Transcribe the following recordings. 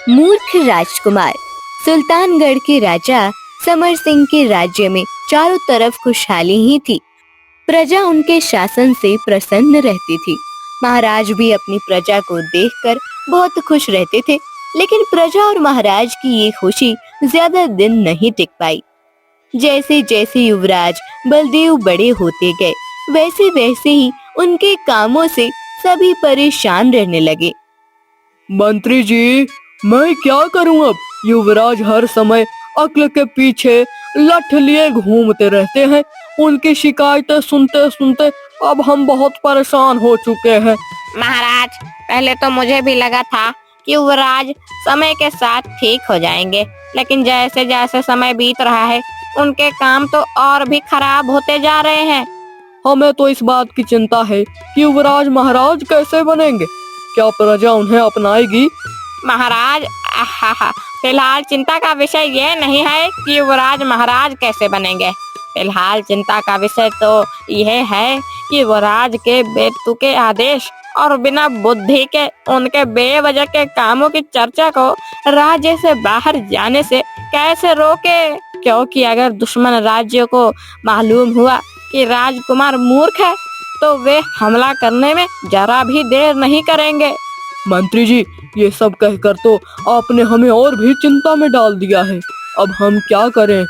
मूर्ख राजकुमार। सुल्तानगढ़ के राजा समर सिंह के राज्य में चारों तरफ खुशहाली ही थी। प्रजा उनके शासन से प्रसन्न रहती थी। महाराज भी अपनी प्रजा को देखकर बहुत खुश रहते थे। लेकिन प्रजा और महाराज की ये खुशी ज्यादा दिन नहीं टिक पाई। जैसे जैसे युवराज बलदेव बड़े होते गए, वैसे वैसे ही उनके कामों से सभी परेशान रहने लगे। मंत्री जी, मैं क्या करूं अब? युवराज हर समय अक्ल के पीछे लठ लिए घूमते रहते हैं। उनकी शिकायतें सुनते सुनते अब हम बहुत परेशान हो चुके हैं। महाराज, पहले तो मुझे भी लगा था कि युवराज समय के साथ ठीक हो जाएंगे, लेकिन जैसे जैसे समय बीत रहा है उनके काम तो और भी खराब होते जा रहे हैं। हमें तो इस बात की चिंता है कि युवराज महाराज कैसे बनेंगे। क्या प्रजा उन्हें अपनाएगी? महाराज, फिलहाल चिंता का विषय ये नहीं है कि युवराज महाराज कैसे बनेंगे। फिलहाल चिंता का विषय तो यह है कि युवराज के बेतुके आदेश और बिना बुद्धि के उनके बेवजह के कामों की चर्चा को राज्य से बाहर जाने से कैसे रोके। क्योंकि अगर दुश्मन राज्य को मालूम हुआ कि राजकुमार मूर्ख है तो वे हमला करने में जरा भी देर नहीं करेंगे। मंत्री जी, ये सब कहकर तो आपने हमें और भी चिंता में डाल दिया है। अब हम क्या करें?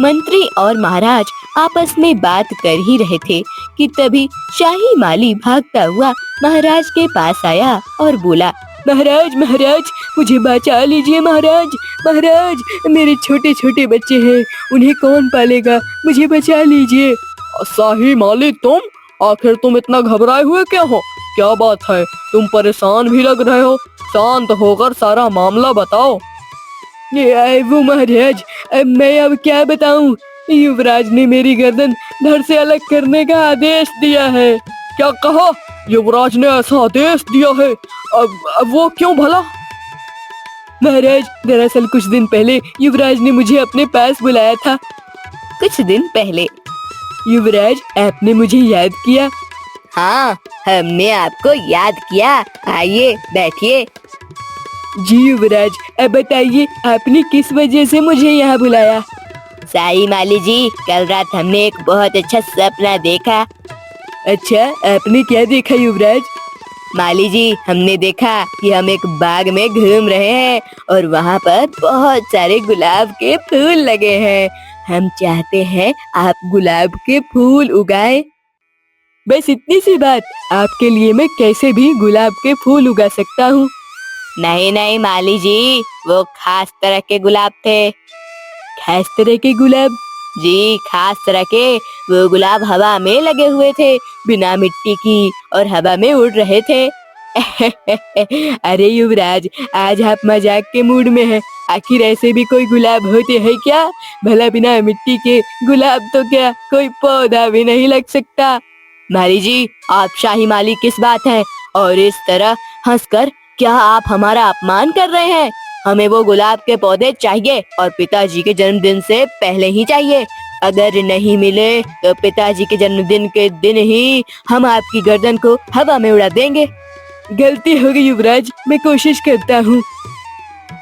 मंत्री और महाराज आपस में बात कर ही रहे थे कि तभी शाही माली भागता हुआ महाराज के पास आया और बोला, महाराज महाराज, मुझे बचा लीजिए। महाराज महाराज, मेरे छोटे छोटे बच्चे हैं, उन्हें कौन पालेगा? मुझे बचा लीजिए। शाही माली, तुम आखिर तुम इतना घबराए हुए क्या हो? क्या बात है? तुम परेशान भी लग रहे हो। शांत होकर सारा मामला बताओ। वो महाराज, मैं अब क्या बताऊं? युवराज ने मेरी गर्दन धड़ से अलग करने का आदेश दिया है। क्या कहा? युवराज ने ऐसा आदेश दिया है? अब वो क्यों भला? महाराज, दरअसल कुछ दिन पहले युवराज ने मुझे अपने पास बुलाया था। कुछ दिन पहले? युवराज, आपने मुझे याद किया? हाँ, हमने आपको याद किया। आइए बैठिए। जी युवराज, अब बताइए आपने किस वजह से मुझे यहाँ बुलाया? शाही माली जी, कल रात हमने एक बहुत अच्छा सपना देखा। अच्छा, आपने क्या देखा युवराज? माली जी, हमने देखा कि हम एक बाग में घूम रहे हैं और वहाँ पर बहुत सारे गुलाब के फूल लगे हैं। हम चाहते हैं आप गुलाब के फूल उगाएं। बस इतनी सी बात? आपके लिए मैं कैसे भी गुलाब के फूल उगा सकता हूँ। नहीं नहीं माली जी, वो खास तरह के गुलाब थे। खास तरह के गुलाब? जी, खास तरह के। वो गुलाब हवा में लगे हुए थे, बिना मिट्टी की, और हवा में उड़ रहे थे। अरे युवराज, आज आप मजाक के मूड में हैं। आखिर ऐसे भी कोई गुलाब होते हैं क्या? भला बिना मिट्टी के गुलाब तो क्या कोई पौधा भी नहीं लग सकता। माली जी, आप शाही माली किस बात है? और इस तरह हंसकर क्या आप हमारा अपमान कर रहे हैं? हमें वो गुलाब के पौधे चाहिए और पिताजी के जन्मदिन से पहले ही चाहिए। अगर नहीं मिले तो पिताजी के जन्मदिन के दिन ही हम आपकी गर्दन को हवा में उड़ा देंगे। गलती हो गई युवराज, मैं कोशिश करता हूँ।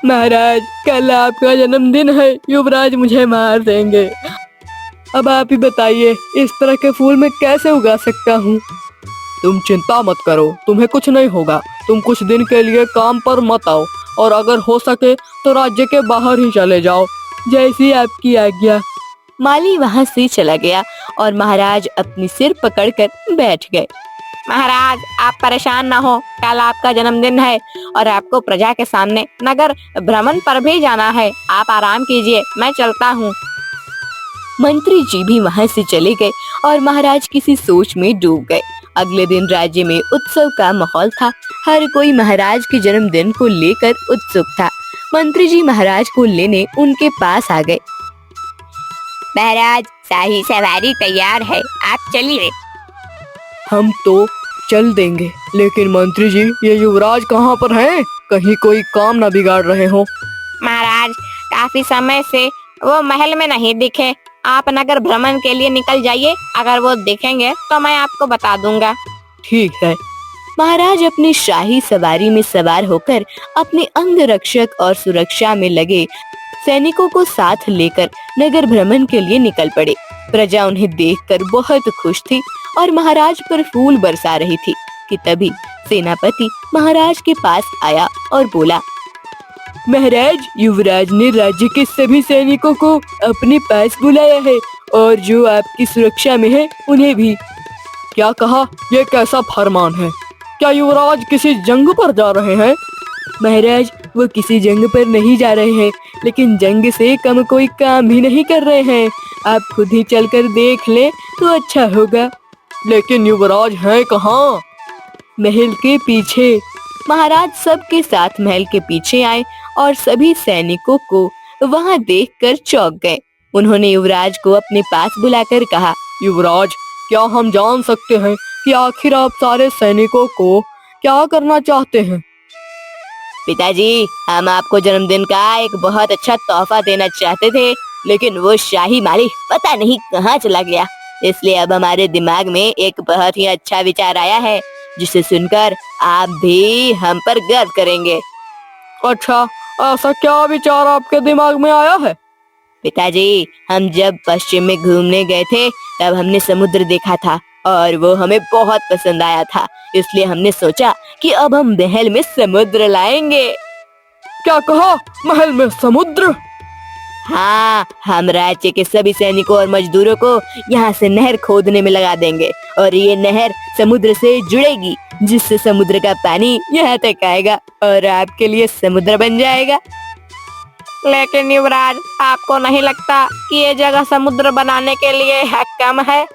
महाराज, कल आपका जन्मदिन है, युवराज मुझे मार देंगे। अब आप ही बताइए, इस तरह के फूल मैं कैसे उगा सकता हूँ? तुम चिंता मत करो, तुम्हें कुछ नहीं होगा। तुम कुछ दिन के लिए काम पर मत आओ और अगर हो सके तो राज्य के बाहर ही चले जाओ। जैसी आपकी आज्ञा। माली वहाँ से चला गया और महाराज अपनी सिर पकड़कर बैठ गए। महाराज, आप परेशान न हो, कल आपका जन्मदिन है और आपको प्रजा के सामने नगर भ्रमण पर भी जाना है। आप आराम कीजिए, मैं चलता हूँ। मंत्री जी भी वहाँ से चले गए और महाराज किसी सोच में डूब गए। अगले दिन राज्य में उत्सव का माहौल था। हर कोई महाराज के जन्मदिन को लेकर उत्सुक था। मंत्री जी महाराज को लेने उनके पास आ गए। महाराज, शाही सवारी तैयार है, आप चलिए। हम तो चल देंगे, लेकिन मंत्री जी, ये युवराज कहाँ पर हैं? कहीं कोई काम न बिगाड़ रहे हो। महाराज, काफी समय से वो महल में नहीं दिखे। आप नगर भ्रमण के लिए निकल जाइए, अगर वो दिखेंगे तो मैं आपको बता दूंगा। ठीक है, महाराज अपनी शाही सवारी में सवार होकर अपने अंग रक्षक और सुरक्षा में लगे सैनिकों को साथ लेकर नगर भ्रमण के लिए निकल पड़े। प्रजा उन्हें देखकर बहुत खुश थी और महाराज पर फूल बरसा रही थी कि तभी सेनापति महाराज के पास आया और बोला, महाराज, युवराज ने राज्य के सभी सैनिकों को अपने पास बुलाया है और जो आपकी सुरक्षा में है उन्हें भी। क्या कहा? यह कैसा फरमान है? क्या युवराज किसी जंग पर जा रहे हैं? महाराज, वो किसी जंग पर नहीं जा रहे हैं, लेकिन जंग से कम कोई काम भी नहीं कर रहे हैं। आप खुद ही चलकर देख लें तो अच्छा होगा। लेकिन युवराज हैं कहाँ? महल के पीछे। महाराज सबके साथ महल के पीछे आए और सभी सैनिकों को वहां देखकर चौंक गए। उन्होंने युवराज को अपने पास बुलाकर कहा, युवराज, क्या हम जान सकते हैं कि आखिर आप सारे सैनिकों को क्या करना चाहते हैं? पिताजी, हम आपको जन्मदिन का एक बहुत अच्छा तोहफा देना चाहते थे, लेकिन वो शाही माली पता नहीं कहाँ चला गया। इसलिए अब हमारे दिमाग में एक बहुत ही अच्छा विचार आया है, जिसे सुनकर आप भी हम पर गर्व करेंगे। अच्छा, ऐसा क्या विचार आपके दिमाग में आया है? पिताजी, हम जब पश्चिम में घूमने गए थे तब हमने समुद्र देखा था और वो हमें बहुत पसंद आया था। इसलिए हमने सोचा कि अब हम महल में समुद्र लाएंगे। क्या कहा? महल में समुद्र? हाँ, हम राज्य के सभी सैनिकों और मजदूरों को यहाँ से नहर खोदने में लगा देंगे और ये नहर समुद्र से जुड़ेगी, जिससे समुद्र का पानी यहाँ तक आएगा और आपके लिए समुद्र बन जाएगा। लेकिन युवराज, आपको नहीं लगता कि ये जगह समुद्र बनाने के लिए कम है?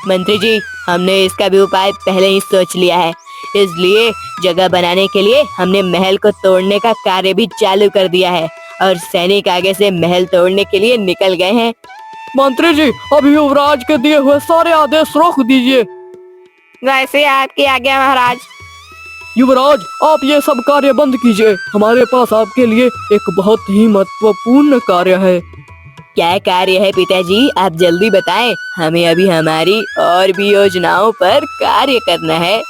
मंत्री जी, हमने इसका भी उपाय पहले ही सोच लिया है। इसलिए जगह बनाने के लिए हमने महल को तोड़ने का कार्य भी चालू कर दिया है और सैनिक आगे से महल तोड़ने के लिए निकल गए हैं। मंत्री जी, अभी युवराज के दिए हुए सारे आदेश रोक दीजिए। जैसे आपकी आज्ञा महाराज। युवराज, आप ये सब कार्य बंद कीजिए। हमारे पास आपके लिए एक बहुत ही महत्वपूर्ण कार्य है। क्या कार्य है पिताजी? आप जल्दी बताएं, हमें अभी हमारी और भी योजनाओं पर कार्य करना है।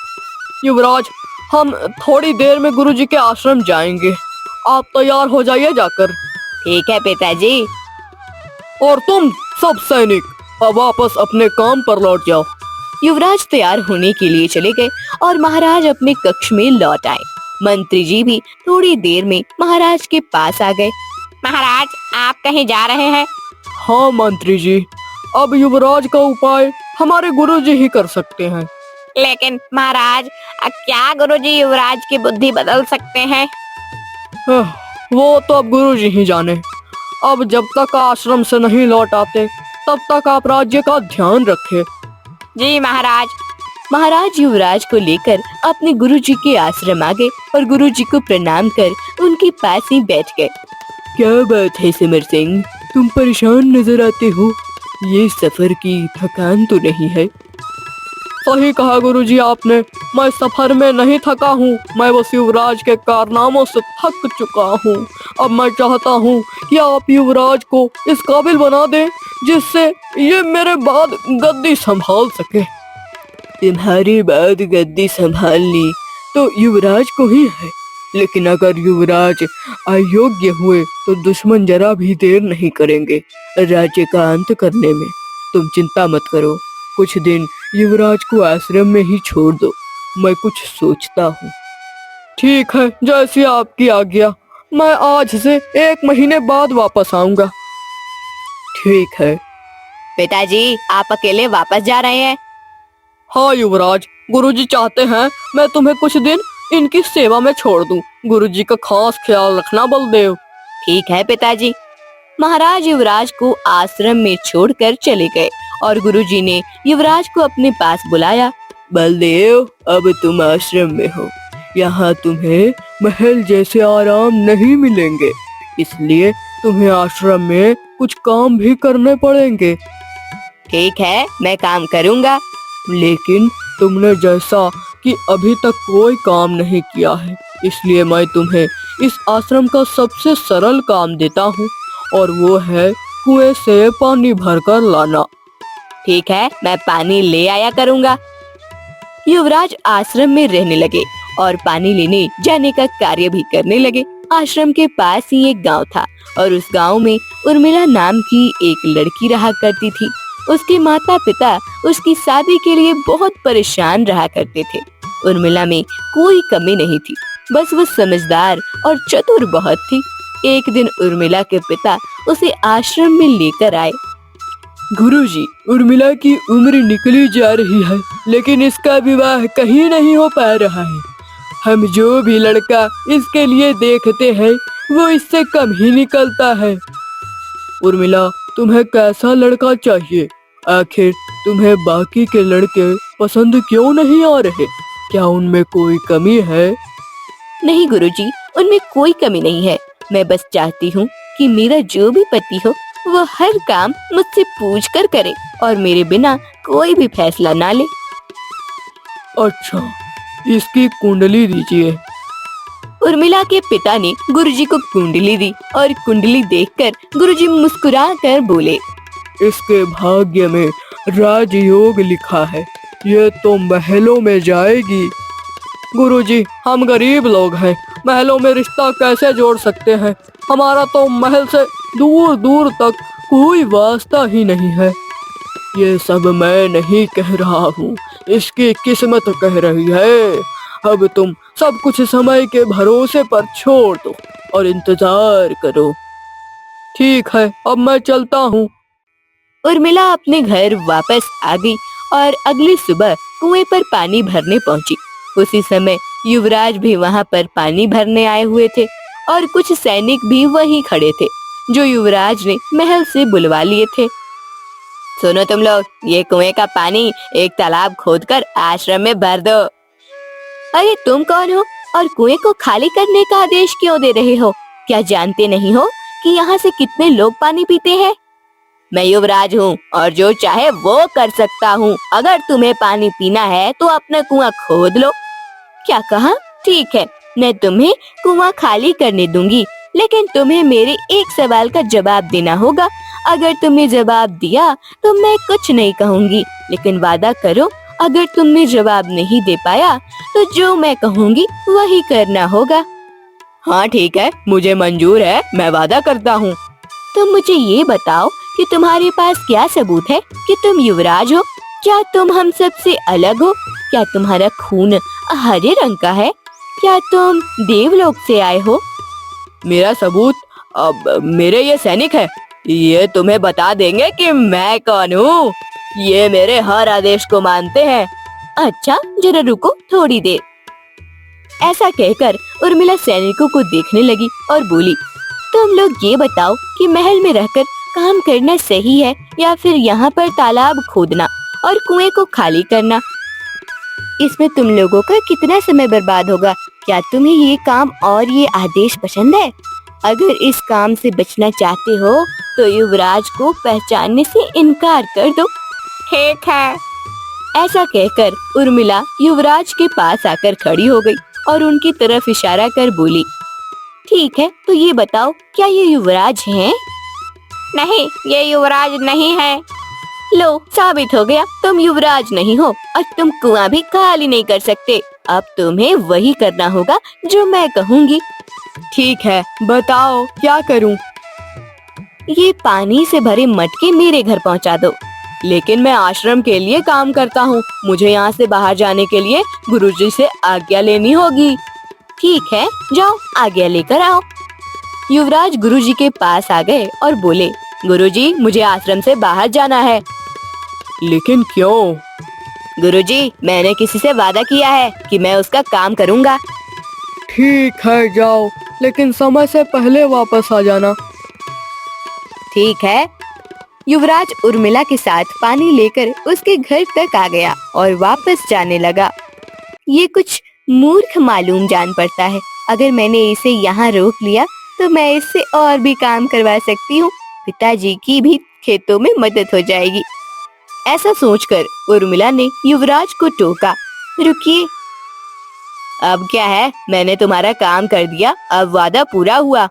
युवराज, हम थोड़ी देर में गुरुजी के आश्रम जाएंगे। आप तैयार हो जाइए जाकर। ठीक है पिताजी। और तुम सब सैनिक अब वापस अपने काम पर लौट जाओ। युवराज तैयार होने के लिए चले गए और महाराज अपने कक्ष में लौट आए। मंत्री जी भी थोड़ी देर में महाराज के पास आ गए। महाराज, आप कहीं जा रहे हैं? हाँ मंत्री जी, अब युवराज का उपाय हमारे गुरुजी ही कर सकते हैं। लेकिन महाराज, क्या गुरुजी युवराज की बुद्धि बदल सकते हैं? वो तो अब गुरुजी ही जाने। अब जब तक आश्रम से नहीं लौट आते तब तक आप राज्य का ध्यान रखें। जी महाराज। महाराज युवराज को लेकर अपने गुरुजी के आश्रम आ गए और गुरुजी को प्रणाम कर उनके पास ही बैठ गए। क्या बात है समर सिंह, तुम परेशान नजर आते हो? ये सफर की थकान तो नहीं है? सही कहा गुरुजी आपने। मैं सफर में नहीं थका हूँ, मैं बस युवराज के कारनामों से थक चुका हूँ। अब मैं चाहता हूँ कि आप युवराज को इस काबिल बना दें जिससे ये मेरे बाद गद्दी संभाल सके। तुम्हारे बाद गद्दी संभालनी तो युवराज को ही है, लेकिन अगर युवराज अयोग्य हुए तो दुश्मन जरा भी देर नहीं करेंगे राज्य का अंत करने में। तुम चिंता मत करो, कुछ दिन युवराज को आश्रम में ही छोड़ दो, मैं कुछ सोचता हूँ। ठीक है, जैसी आपकी आज्ञा। मैं आज से 1 महीने बाद वापस आऊंगा। ठीक है। पिताजी, आप अकेले वापस जा रहे हैं? हाँ युवराज, गुरुजी चाहते हैं मैं तुम्हें कुछ दिन इनकी सेवा में छोड़ दूं। गुरुजी का खास ख्याल रखना बलदेव। ठीक है पिताजी। महाराज युवराज को आश्रम में छोड़कर चले गए और गुरुजी ने युवराज को अपने पास बुलाया। बलदेव, अब तुम आश्रम में हो, यहाँ तुम्हें महल जैसे आराम नहीं मिलेंगे, इसलिए तुम्हें आश्रम में कुछ काम भी करने पड़ेंगे। ठीक है, मैं काम करूँगा। लेकिन तुमने जैसा कि अभी तक कोई काम नहीं किया है, इसलिए मैं तुम्हें इस आश्रम का सबसे सरल काम देता हूँ और वो है कुएं से पानी भरकर लाना। ठीक है, मैं पानी ले आया करूँगा। युवराज आश्रम में रहने लगे और पानी लेने जाने का कार्य भी करने लगे। आश्रम के पास ही एक गांव था और उस गांव में उर्मिला नाम की एक लड़की रहा करती थी। उसके माता पिता उसकी शादी के लिए बहुत परेशान रहा करते थे। उर्मिला में कोई कमी नहीं थी, बस वो समझदार और चतुर बहुत थी। एक दिन उर्मिला के पिता उसे आश्रम में लेकर आए। गुरुजी, उर्मिला की उम्र निकली जा रही है, लेकिन इसका विवाह कहीं नहीं हो पा रहा है। हम जो भी लड़का इसके लिए देखते हैं वो इससे कम ही निकलता है। उर्मिला, तुम्हें कैसा लड़का चाहिए? आखिर तुम्हें बाकी के लड़के पसंद क्यों नहीं आ रहे? क्या उनमें कोई कमी है? नहीं गुरुजी, उनमें कोई कमी नहीं है। मैं बस चाहती हूँ कि मेरा जो भी पति हो वो हर काम मुझसे पूछ कर करे और मेरे बिना कोई भी फैसला ना ले। अच्छा, इसकी कुंडली दीजिए। उर्मिला के पिता ने गुरुजी को कुंडली दी और कुंडली देखकर गुरुजी मुस्कुरा कर बोले, इसके भाग्य में राजयोग लिखा है, ये तो महलों में जाएगी। गुरुजी, हम गरीब लोग हैं, महलों में रिश्ता कैसे जोड़ सकते हैं? हमारा तो महल से दूर दूर तक कोई वास्ता ही नहीं है। ये सब मैं नहीं कह रहा हूँ, इसकी किस्मत कह रही है। अब तुम सब कुछ समय के भरोसे पर छोड़ दो और इंतजार करो। ठीक है, अब मैं चलता हूँ। उर्मिला अपने घर वापस आ गई और अगली सुबह कुएं पर पानी भरने पहुंची। उसी समय युवराज भी वहां पर पानी भरने आए हुए थे और कुछ सैनिक भी वहीं खड़े थे जो युवराज ने महल से बुलवा लिए थे। सुनो तुम लोग, ये कुएं का पानी एक तालाब खोदकर आश्रम में भर दो। अरे तुम कौन हो और कुएं को खाली करने का आदेश क्यों दे रहे हो? क्या जानते नहीं हो कि यहाँ से कितने लोग पानी पीते हैं? मैं युवराज हूँ और जो चाहे वो कर सकता हूँ। अगर तुम्हें पानी पीना है तो अपना कुआं खोद लो। क्या कहा? ठीक है, मैं तुम्हें कुआं खाली करने दूंगी, लेकिन तुम्हें मेरे एक सवाल का जवाब देना होगा। अगर तुमने जवाब दिया तो मैं कुछ नहीं कहूँगी, लेकिन वादा करो अगर तुमने जवाब नहीं दे पाया तो जो मैं कहूँगी वही करना होगा। हाँ ठीक है, मुझे मंजूर है, मैं वादा करता हूँ। तुम मुझे ये बताओ कि तुम्हारे पास क्या सबूत है कि तुम युवराज हो? क्या तुम हम सब से अलग हो? क्या तुम्हारा खून हरे रंग का है? क्या तुम देवलोक से आए हो? मेरा सबूत अब मेरे ये सैनिक है, ये तुम्हें बता देंगे कि मैं कौन हूँ। ये मेरे हर आदेश को मानते हैं। अच्छा, जरा रुको थोड़ी देर। ऐसा कहकर उर्मिला सैनिकों को देखने लगी और बोली, तुम लोग ये बताओ कि महल में रहकर काम करना सही है या फिर यहाँ पर तालाब खोदना और कुएं को खाली करना? इसमें तुम लोगों का कितना समय बर्बाद होगा? क्या तुम्हें ये काम और ये आदेश पसंद है? अगर इस काम से बचना चाहते हो तो युवराज को पहचानने से इनकार कर दो। ठीक है। ऐसा कहकर उर्मिला युवराज के पास आकर खड़ी हो गई और उनकी तरफ इशारा कर बोली, ठीक है, तो ये बताओ क्या ये युवराज हैं? नहीं, ये युवराज नहीं है। लो, साबित हो गया, तुम युवराज नहीं हो और तुम कुआं भी खाली नहीं कर सकते। अब तुम्हें वही करना होगा जो मैं कहूँगी। ठीक है, बताओ क्या करूँ? ये पानी से भरे मटके मेरे घर पहुँचा दो। लेकिन मैं आश्रम के लिए काम करता हूँ, मुझे यहाँ से बाहर जाने के लिए गुरुजी से आज्ञा लेनी होगी। ठीक है, जाओ आज्ञा लेकर आओ। युवराज गुरुजी के पास आ गए और बोले, गुरुजी, मुझे आश्रम से बाहर जाना है। लेकिन क्यों? गुरुजी, मैंने किसी से वादा किया है कि मैं उसका काम करूँगा। ठीक है, जाओ, लेकिन समय से पहले वापस आ जाना। ठीक है। युवराज उर्मिला के साथ पानी लेकर उसके घर तक आ गया और वापस जाने लगा। ये कुछ मूर्ख मालूम जान पड़ता है। अगर मैंने इसे यहाँ रोक लिया तो मैं इससे और भी काम करवा सकती हूँ। पिताजी की भी खेतों में मदद हो जाएगी। ऐसा सोचकर उर्मिला ने युवराज को टोका, रुकिए। अब क्या है, मैंने तुम्हारा काम कर दिया, अब वादा पूरा हुआ।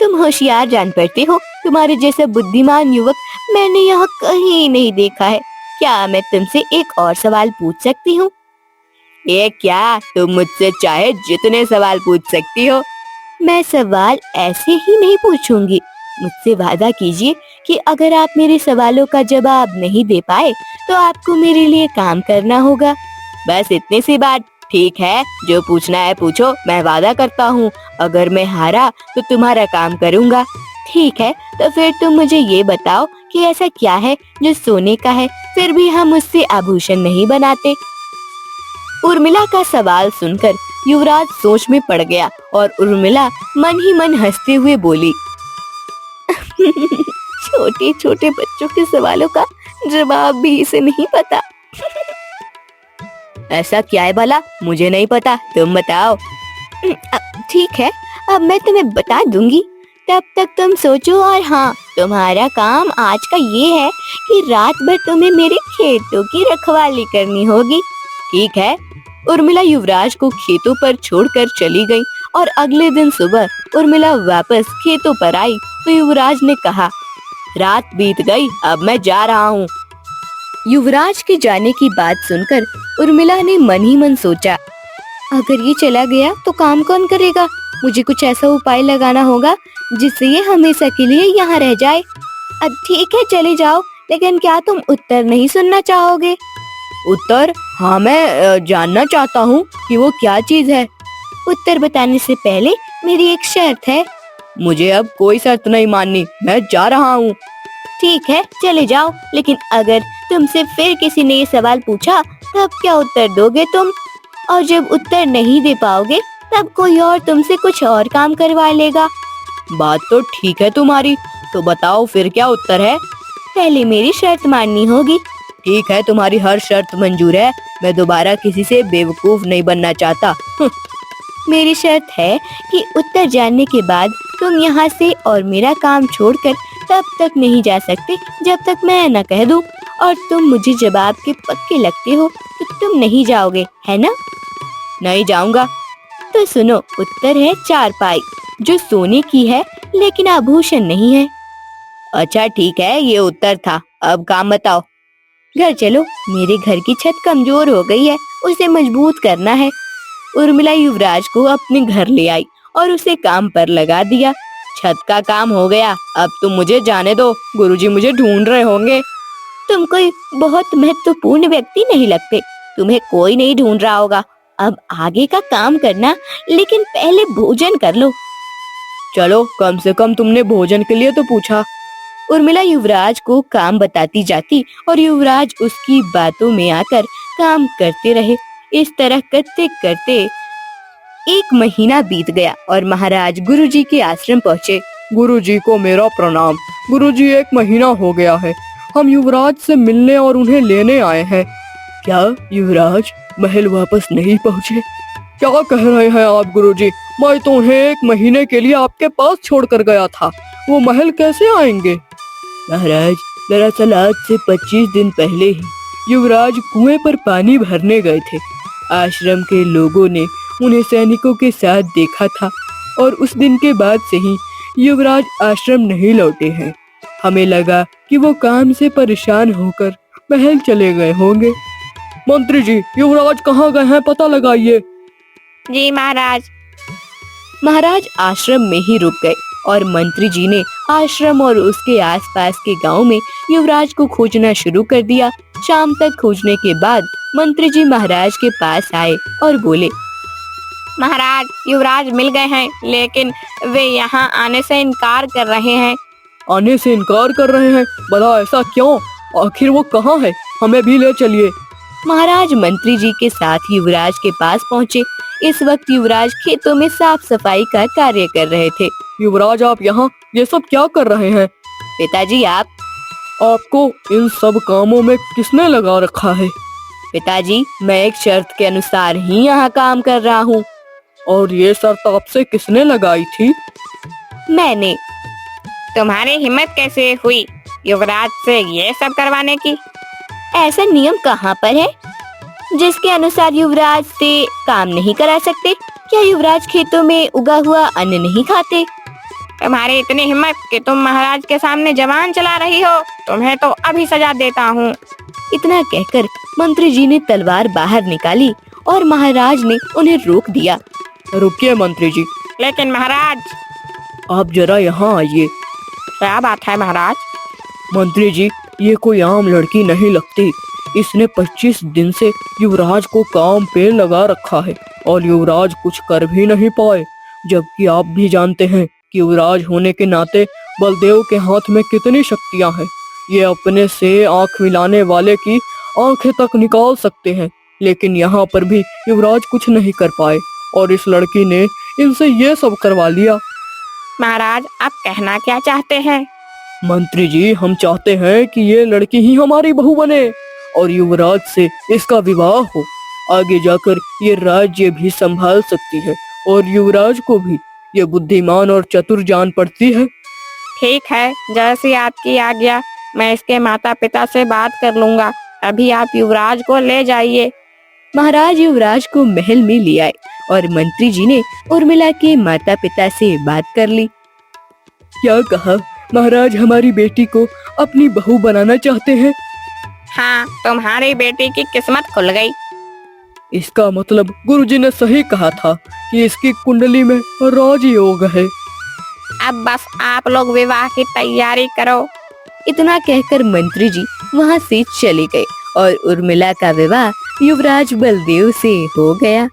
तुम होशियार जान पड़ते हो, तुम्हारे जैसा बुद्धिमान युवक मैंने यहाँ कहीं नहीं देखा है। क्या मैं तुमसे एक और सवाल पूछ सकती हूँ? ये क्या, तुम मुझसे चाहे जितने सवाल पूछ सकती हो। मैं सवाल ऐसे ही नहीं पूछूंगी। मुझसे वादा कीजिए कि अगर आप मेरे सवालों का जवाब नहीं दे पाए तो आपको मेरे लिए काम करना होगा। बस इतनी सी बात। ठीक है, जो पूछना है पूछो, मैं वादा करता हूँ अगर मैं हारा तो तुम्हारा काम करूँगा। ठीक है, तो फिर तुम मुझे ये बताओ कि ऐसा क्या है जो सोने का है फिर भी हम उससे आभूषण नहीं बनाते। उर्मिला का सवाल सुनकर युवराज सोच में पड़ गया और उर्मिला मन ही मन हंसते हुए बोली, छोटे छोटे बच्चों के सवालों का जवाब भी इसे नहीं पता। ऐसा क्या है भला, मुझे नहीं पता, तुम बताओ। ठीक है, अब मैं तुम्हें बता दूंगी, तब तक तुम सोचो। और हाँ, तुम्हारा काम आज का ये है कि रात भर तुम्हें मेरे खेतों की रखवाली करनी होगी। ठीक है। उर्मिला युवराज को खेतों पर छोड़कर चली गई और अगले दिन सुबह उर्मिला वापस खेतों पर आई तो युवराज ने कहा, रात बीत गई, अब मैं जा रहा हूँ। युवराज के जाने की बात सुनकर उर्मिला ने मन ही मन सोचा, अगर ये चला गया तो काम कौन करेगा। मुझे कुछ ऐसा उपाय लगाना होगा जिससे ये हमेशा के लिए यहाँ रह जाए। ठीक है, चले जाओ, लेकिन क्या तुम उत्तर नहीं सुनना चाहोगे। उत्तर? हाँ, मैं जानना चाहता हूँ कि वो क्या चीज है। उत्तर बताने से पहले मेरी एक शर्त है। मुझे अब कोई शर्त नहीं माननी, मैं जा रहा हूँ। ठीक है, चले जाओ, लेकिन अगर तुमसे फिर किसी ने ये सवाल पूछा तब क्या उत्तर दोगे तुम? और जब उत्तर नहीं दे पाओगे तब कोई और तुमसे कुछ और काम करवा लेगा। बात तो ठीक है तुम्हारी, तो बताओ फिर क्या उत्तर है। पहले मेरी शर्त माननी होगी। ठीक है, तुम्हारी हर शर्त मंजूर है, मैं दोबारा किसी से बेवकूफ नहीं बनना चाहता। मेरी शर्त है कि उत्तर जानने के बाद तुम यहाँ से और मेरा काम छोड़कर तब तक नहीं जा सकते जब तक मैं न कह दूं, और तुम मुझे जवाब के पक्के लगते हो तो तुम नहीं जाओगे, है ना? नहीं जाऊंगा। तो सुनो, उत्तर है चारपाई, जो सोने की है लेकिन आभूषण नहीं है। अच्छा ठीक है, ये उत्तर था, अब काम बताओ। घर चलो, मेरे घर की छत कमजोर हो गई है, उसे मजबूत करना है। उर्मिला युवराज को अपने घर ले आई और उसे काम पर लगा दिया। छत का काम हो गया, अब तुम मुझे जाने दो, गुरुजी मुझे ढूंढ रहे होंगे। तुम कोई बहुत महत्वपूर्ण व्यक्ति नहीं लगते, तुम्हें कोई नहीं ढूंढ रहा होगा। अब आगे का काम करना, लेकिन पहले भोजन कर लो। चलो, कम से कम तुमने भोजन के लिए तो पूछा। उर्मिला युवराज को काम बताती जाती और युवराज उसकी बातों में आकर काम करते रहे। इस तरह करते करते 1 महीना बीत गया और महाराज गुरुजी के आश्रम पहुँचे। गुरुजी को मेरा प्रणाम। गुरुजी, 1 महीना हो गया है, हम युवराज से मिलने और उन्हें लेने आए हैं। क्या युवराज महल वापस नहीं पहुँचे? क्या कह रहे हैं आप गुरुजी? मैं तो उन्हें 1 महीने के लिए आपके पास छोड़कर गया था, वो महल कैसे आएंगे? महाराज, दरअसल आज से 25 दिन पहले ही युवराज कुएं पर पानी भरने गए थे। आश्रम के लोगों ने उन्हें सैनिकों के साथ देखा था और उस दिन के बाद से ही युवराज आश्रम नहीं लौटे हैं। हमें लगा कि वो काम से परेशान होकर महल चले गए होंगे। मंत्री जी, युवराज कहाँ गए हैं, पता लगाइए। जी महाराज। महाराज आश्रम में ही रुक गए और मंत्री जी ने आश्रम और उसके आसपास के गांव में युवराज को खोजना शुरू कर दिया। शाम तक खोजने के बाद मंत्री जी महाराज के पास आए और बोले, महाराज, युवराज मिल गए हैं, लेकिन वे यहाँ आने से इनकार कर रहे हैं। आने से इनकार कर रहे हैं? भला ऐसा क्यों? आखिर वो कहाँ है? हमें भी ले चलिए। महाराज मंत्री जी के साथ युवराज के पास पहुँचे। इस वक्त युवराज खेतों में साफ सफाई का कार्य कर रहे थे। युवराज, आप यहाँ ये सब क्या कर रहे हैं? पिताजी, आपको इन सब कामों में किसने लगा रखा है? पिताजी, मैं एक शर्त के अनुसार ही यहाँ काम कर रहा हूँ। और ये शर्त आपसे किसने लगाई थी? मैंने। तुम्हारी हिम्मत कैसे हुई युवराज से ये सब करवाने की? ऐसा नियम कहाँ पर है जिसके अनुसार युवराज से काम नहीं करा सकते? क्या युवराज खेतों में उगा हुआ अन्न नहीं खाते? तुम्हारी इतनी हिम्मत कि तुम महाराज के सामने जबान चला रही हो, तुम्हें तो अभी सजा देता हूँ। इतना कहकर मंत्री जी ने तलवार बाहर निकाली और महाराज ने उन्हें रोक दिया। रुकिए मंत्री जी, लेकिन महाराज, आप जरा यहाँ आइए। क्या बात है महाराज? मंत्री जी, ये कोई आम लड़की नहीं लगती। इसने 25 दिन से युवराज को काम पे लगा रखा है और युवराज कुछ कर भी नहीं पाए, जबकि आप भी जानते हैं कि युवराज होने के नाते बलदेव के हाथ में कितनी शक्तियां हैं। ये अपने से आंख मिलाने वाले की आंखें तक निकाल सकते हैं, लेकिन यहाँ पर भी युवराज कुछ नहीं कर पाए और इस लड़की ने इनसे ये सब करवा लिया। महाराज, आप कहना क्या चाहते हैं? मंत्री जी, हम चाहते हैं कि ये लड़की ही हमारी बहू बने और युवराज से इसका विवाह हो। आगे जाकर ये राज्य भी संभाल सकती है और युवराज को भी ये बुद्धिमान और चतुर जान पड़ती है। ठीक है, जैसी आपकी आज्ञा। मैं इसके माता पिता से बात कर लूंगा। अभी आप युवराज को ले जाइए। महाराज युवराज को महल में ले आए और मंत्री जी ने उर्मिला के माता पिता से बात कर ली। क्या कहा? महाराज हमारी बेटी को अपनी बहू बनाना चाहते हैं। हाँ, तुम्हारी बेटी की किस्मत खुल गई। इसका मतलब गुरुजी ने सही कहा था कि इसकी कुंडली में राजयोग है। अब बस आप लोग विवाह की तैयारी करो। इतना कहकर मंत्री जी वहाँ से चले गए और उर्मिला का विवाह युवराज बलदेव से हो गया।